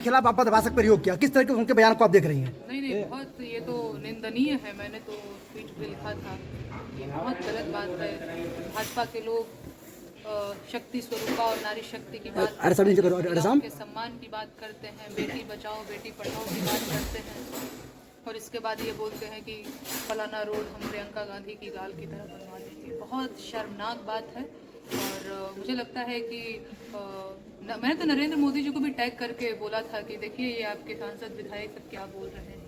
खिलाफ आप बदमाशक प्रयोग किया, किस तरह के उनके बयान को आप देख रही हैं? नहीं, बहुत ये तो निंदनीय है। मैंने तो ट्वीट पे लिखा था कि बहुत गलत बात है। भाजपा के लोग शक्ति स्वरूपा और नारी शक्ति की बात करते हैं, महिलाओं के सम्मान की बात करते हैं, बेटी बचाओ बेटी पढ़ाओ की बात करते हैं और इसके बाद ये बोलते हैं कि फलाना रोड हम प्रियंका गांधी की गाल की तरह बनवा देंगे। बहुत शर्मनाक बात है और मुझे लगता है कि मैंने तो नरेंद्र मोदी जी को भी टैग करके बोला था कि देखिए ये आपके सांसद विधायक सब क्या बोल रहे हैं,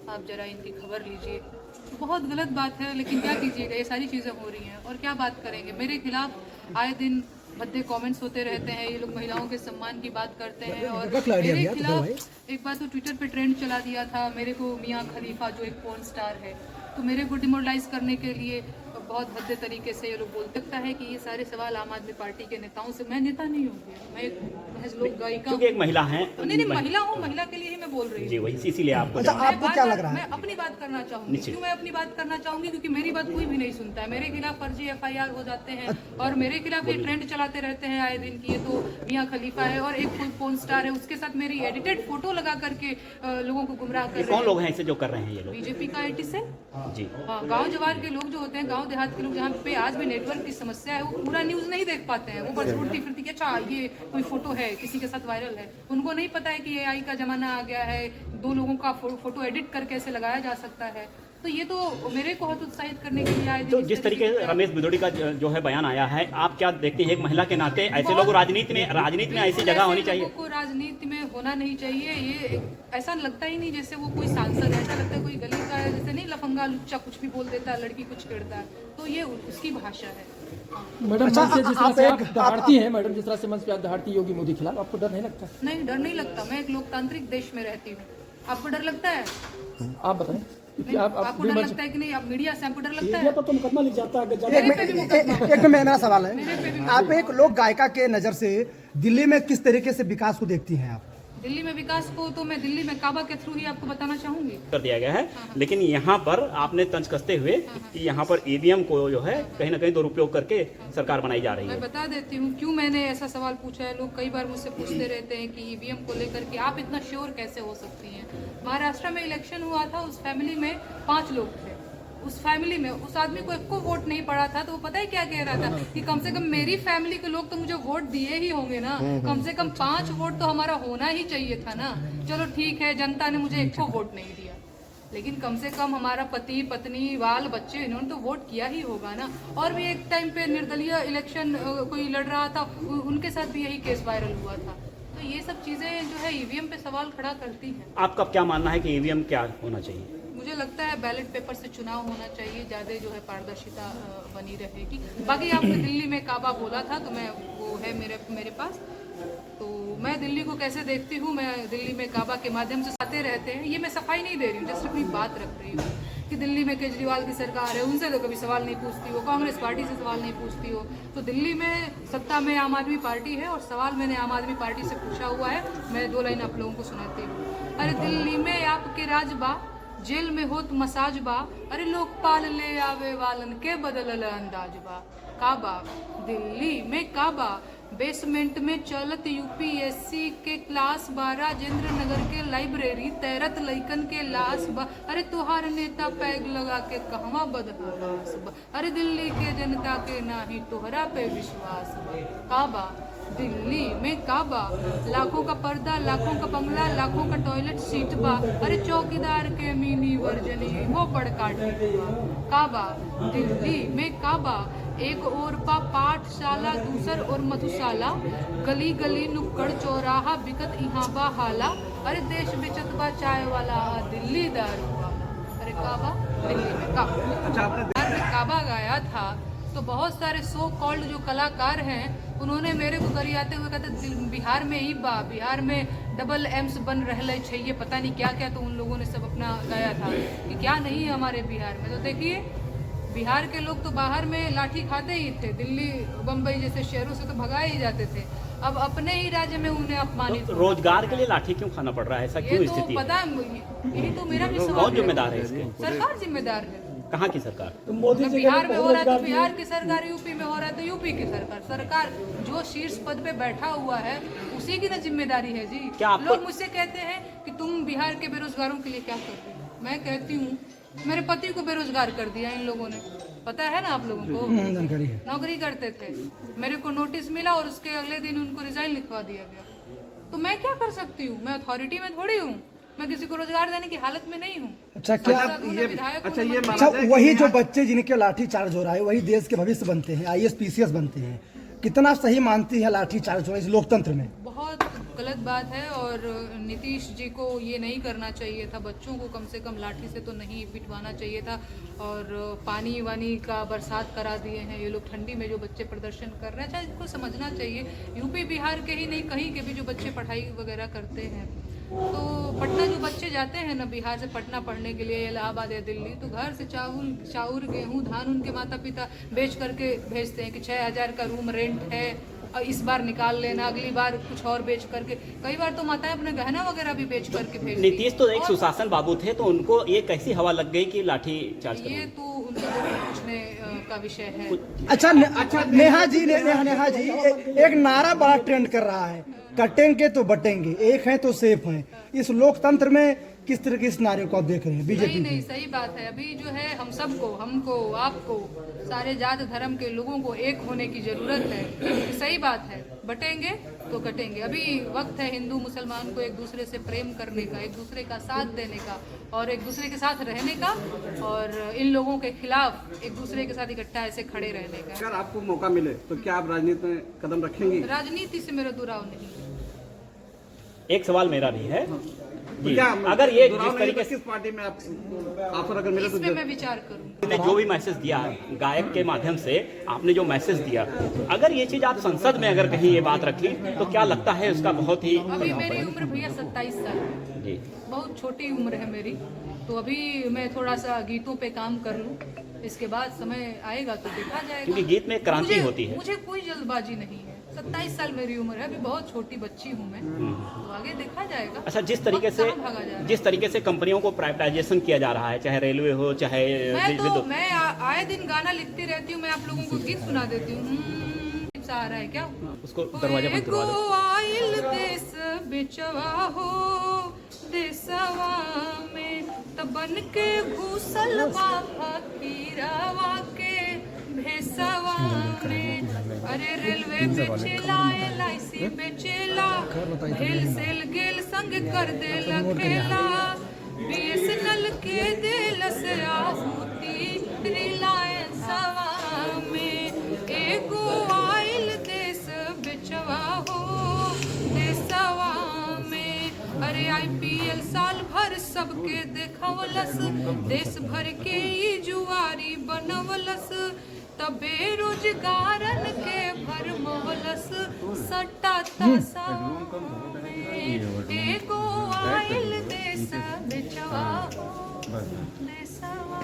आप जरा इनकी खबर लीजिए। तो बहुत गलत बात है, लेकिन क्या कीजिएगा, ये सारी चीज़ें हो रही हैं और क्या बात करेंगे। मेरे खिलाफ आए दिन भद्दे कमेंट्स होते रहते हैं, ये लोग महिलाओं के सम्मान की बात करते हैं और मेरे खिलाफ एक बार तो ट्विटर पे ट्रेंड चला दिया था मेरे को मियाँ खलीफा जो एक पोर्न स्टार है, तो मेरे को डिमोरलाइज करने के लिए बहुत भद्दे तरीके से ये लोग बोलते। लगता है कि ये सारे सवाल आम आदमी पार्टी के नेताओं से, मैं नेता नहीं हूँ, मैं एक महज लोक गायिका हूँ। एक महिला है, नहीं महिला हूँ, महिला के लिए ही मैं बोल रही हूँ। इसीलिए आपको आपको क्या लग रहा है? मैं अपनी बात करना चाहूंगी। क्यों मैं अपनी बात करना चाहूंगी? क्योंकि मेरी बात कोई भी नहीं सुनता है। मेरे खिलाफ फर्जी FIR हो जाते हैं और मेरे खिलाफ ये ट्रेंड चलाते रहते हैं आए दिन की ये तो मियाँ खलीफा है और एक पोर्न स्टार है, उसके साथ मेरी एडिटेड फोटो लगा करके लोगों को गुमराह कर रहे हैं। कौन लोग हैं ऐसे जो कर रहे हैं ये लोग? बीजेपी का IT सेल जी हाँ, गांव जवार के लोग जो होते हैं, गांव देहात के लोग जहाँ पे आज भी नेटवर्क की समस्या है, वो पूरा न्यूज नहीं देख पाते हैं। वो बस उल्टी फिरती कि अच्छा ये कोई फोटो है किसी के साथ वायरल है, उनको नहीं पता है कि AI का जमाना आ गया है, दो लोगों का फोटो एडिट करके ऐसे लगाया जा सकता है। तो ये तो मेरे को बहुत उत्साहित करने के लिए आए। तो जिस तरीके से रमेश बिदोड़ी का जो है बयान आया है, आप क्या देखते हैं एक महिला के नाते ऐसे लोग राजनीति में ऐसी जगह होनी चाहिए? को राजनीति में होना नहीं चाहिए। ये ऐसा लगता ही नहीं जैसे वो कोई सांसद है, ऐसा लगता है कोई गली का है, जैसे नहीं लफंगा लुच्चा कुछ भी बोल देता है, लड़की कुछ करता है, तो ये उसकी भाषा है। मैडम जिस तरह से आप दहाड़ती हैं, मैडम जिस तरह से मंच पे आप दहाड़ती योगी मोदी खिलाफ, आपको डर नहीं लगता? नहीं, डर नहीं लगता। मैं एक लोकतांत्रिक देश में रहती हूँ। आपको डर लगता है? आप बताएं। आपको डर लगता है कि नहीं? आप मीडिया से आपको डर लगता है? तो मुकदमा लिख जाता है। एक में मेरा सवाल है, आप एक लोक गायिका के नजर से दिल्ली में किस तरीके से विकास को देखती हैं आप? दिल्ली में विकास को तो मैं दिल्ली में काबा के थ्रू ही आपको बताना चाहूंगी। कर दिया गया है, लेकिन यहाँ पर आपने तंज कसते हुए कि यहाँ पर EVM को जो है कहीं ना कहीं दुरुपयोग करके सरकार बनाई जा रही है। मैं बता देती हूँ क्यों मैंने ऐसा सवाल पूछा है। लोग कई बार मुझसे पूछते रहते हैं कि EVM को लेकर के आप इतना श्योर कैसे हो सकती हैं। महाराष्ट्र में इलेक्शन हुआ था, उस फैमिली में 5 लोग थे। उस फैमिली में उस आदमी को एक को वोट नहीं पड़ा था, तो वो पता है क्या कह रहा था कि कम से कम मेरी फैमिली के लोग तो मुझे वोट दिए ही होंगे ना, कम से कम 5 वोट तो हमारा होना ही चाहिए था ना। चलो ठीक है, जनता ने मुझे एक को वोट नहीं दिया, लेकिन कम से कम हमारा पति पत्नी बाल बच्चे इन्होंने तो वोट किया ही होगा ना। और भी एक टाइम पे निर्दलीय इलेक्शन कोई लड़ रहा था, उनके साथ भी यही केस वायरल हुआ था। तो ये सब चीजें जो है EVM पे सवाल खड़ा करती हैं। आपका क्या मानना है कि EVM क्या होना चाहिए? मुझे लगता है बैलेट पेपर से चुनाव होना चाहिए, ज़्यादा जो है पारदर्शिता बनी रहेगी। बाकी आपने दिल्ली में काबा बोला था, तो मैं वो है मेरे पास, तो मैं दिल्ली को कैसे देखती हूँ, मैं दिल्ली में काबा के माध्यम से आते रहते हैं। ये मैं सफाई नहीं दे रही हूँ, जस्ट अपनी बात रख रही हूँ कि दिल्ली में केजरीवाल की सरकार है, उनसे तो कभी सवाल नहीं पूछती हो, कांग्रेस पार्टी से सवाल नहीं पूछती हो। तो दिल्ली में सत्ता में आम आदमी पार्टी है और सवाल मैंने आम आदमी पार्टी से पूछा हुआ है। मैं 2 लाइन आप लोगों को सुनाती हूँ। अरे दिल्ली में आपके राज बा, जेल में होत मसाज बा, अरे लोकपाल ले आवे वालन के बदलल अंदाज बा। काबा दिल्ली में काबा, बेसमेंट में चलत UPSC के क्लास 12, राजेंद्र नगर के लाइब्रेरी, तैरत लइकन के लाश बा। अरे तुहार नेता पैग लगा के कहवा बदहास बा, अरे दिल्ली के जनता के नाही तोहरा पे विश्वास बा। काबा दिल्ली में काबा, लाखों का पर्दा, लाखों का बंगला, लाखों का टॉयलेट सीट बा, अरे चौकीदार के मिनी वर्जनी वो पड़ काटी बा। काबा दिल्ली में काबा, एक और बा पाठशाला, दूसर और मधुशाला, गली गली नुक्कड़ चौराहा बिकत इहाँ बा हाला, अरे देश बेचत बा चाय वाला दिल्ली दारू वाला। अरे काबा दिल्ली में काबा। काबा गाया था तो बहुत सारे सो कॉल्ड जो कलाकार हैं उन्होंने मेरे को गरियाते हुए कहते बिहार में ही बा, बिहार में डबल एम्स बन रहे चाहिए, पता नहीं क्या क्या, तो उन लोगों ने सब अपना गाया था कि क्या नहीं है हमारे बिहार में। तो देखिए बिहार के लोग तो बाहर में लाठी खाते ही थे, दिल्ली बम्बई जैसे शहरों से तो भगाए ही जाते थे, अब अपने ही राज्य में उन्हें अपमानित। तो रोजगार के लिए लाठी क्यों खाना पड़ रहा है, ऐसा क्यों स्थिति है? पता यही तो मेरा भी सवाल है। कौन जिम्मेदार है इसके? सरकार जिम्मेदार है। कहाँ की सरकार? तो मोदी जब जी बिहार में हो रहा है तो रोजगार दिए। बिहार की सरकार, यूपी में हो रहा है तो यूपी की सरकार। सरकार जो शीर्ष पद पे बैठा हुआ है उसी की ना जिम्मेदारी है जी। क्या आपको- लोग मुझसे कहते हैं कि तुम बिहार के बेरोजगारों के लिए क्या कर रही हो। मैं कहती हूँ मेरे पति को बेरोजगार कर दिया इन लोगों ने, पता है ना आप लोगों को। जानकारी है। नौकरी करते थे, मेरे को नोटिस मिला और उसके अगले दिन उनको रिजाइन लिखवा दिया गया। तो मैं क्या कर सकती हूँ, मैं अथॉरिटी में थोड़ी हूँ, मैं किसी को रोजगार देने की हालत में नहीं हूँ। अच्छा क्या अच्छा वही जो बच्चे जिनके लाठी चार्ज हो रहा है वही देश के भविष्य बनते हैं, IAS PCS बनते हैं। कितना सही मानती है लाठी चार्ज हो इस लोकतंत्र में? बहुत गलत बात है और नीतीश जी को ये नहीं करना चाहिए था। बच्चों को कम से कम लाठी से तो नहीं पिटवाना चाहिए था। और पानी वानी का बरसात करा दिए हैं ये लोग, ठंडी में जो बच्चे प्रदर्शन कर रहे हैं। अच्छा इनको समझना चाहिए, यूपी बिहार के ही नहीं कहीं के भी जो बच्चे पढ़ाई वगैरह करते हैं, तो पटना जो बच्चे जाते हैं ना बिहार से पटना पढ़ने के लिए, इलाहाबाद या दिल्ली, तो घर से चाउर गेहूँ धान उनके माता पिता बेच करके भेजते हैं कि 6,000 का रूम रेंट है और इस बार निकाल लेना, अगली बार कुछ और बेच करके। कई बार तो माताएं अपने गहना वगैरह भी बेच करके भेजती। नीतीश तो एक सुशासन बाबू थे, तो उनको ये कैसी हवा लग गई कि लाठी चार्ज ये करेंगे? तो उनसे पूछने का विषय है। अच्छा नेहा जी नेहा जी एक नारा बड़ा ट्रेंड कर रहा है, कटेंगे तो बटेंगे, एक हैं तो सेफ हैं। इस लोकतंत्र में किस तरह के इस नारे को आप देख रहे हैं बीजेपी नहीं सही बात है। अभी जो है हम सबको, हमको, आपको, सारे जात धर्म के लोगों को एक होने की जरूरत है। सही बात है, बटेंगे तो कटेंगे। अभी वक्त है हिंदू मुसलमान को एक दूसरे से प्रेम करने का, एक दूसरे का साथ देने का और एक दूसरे के साथ रहने का, और इन लोगों के खिलाफ एक दूसरे के साथ इकट्ठा ऐसे खड़े रहने का। अगर आपको मौका मिले तो क्या आप राजनीति में कदम रखेंगी? राजनीति से मेरा दुराव नहीं है। एक सवाल मेरा भी है तो जी, क्या अगर ये दुराव जिस नहीं तरीके तो से किस पार्टी में आप ऑफर अगर मिले तो इसमें मैं विचार करूँ। ने जो भी मैसेज दिया गायक के माध्यम से, आपने जो मैसेज दिया, अगर ये चीज आप संसद में अगर कहीं ये बात रखी तो क्या लगता है उसका बहुत ही अभी मेरी उम्र भैया 27 साल है, जी बहुत छोटी उम्र है मेरी। तो अभी मैं थोड़ा सा गीतों पे काम कर लूँ, इसके बाद समय आएगा तो देखा जाएगा। क्योंकि गीत में क्रांति होती है। मुझे कोई जल्दबाजी नहीं है। 27 साल मेरी उम्र है, अभी बहुत छोटी बच्ची हूँ मैं, तो आगे देखा जाएगा। अच्छा, जिस तरीके से वक्त कहाँ भागा जा रहा है। जिस तरीके से कंपनियों को प्राइवेटाइजेशन किया जा रहा है, चाहे रेलवे हो चाहे विद्युत, मैं आए दिन गाना लिखती रहती हूँ, मैं आप लोगों को गीत सुना देती हूँ। सा आ रहा है क्या? उसको दरवाजा बंद करवा दो। आइल देश बिचवा हो देसवा में तबन के घुसल बाबा कीरावा के भेसवा में। अरे रेलवे बेचेला, LIC बेचेला, हेल सेल गेल संग कर दे लखेला, BSNL के दिल से आहुति रिलायंसवा में। एगो आइल देश बिचवा हो देसवा में। अरे IPL साल भर सबके देखवलस, देश भर के ई जुआरी बनवलस, तबे रोजगारन के भरमवलस सट्टा तसवा में। एगो आइल देश बिचवा हो देसवा।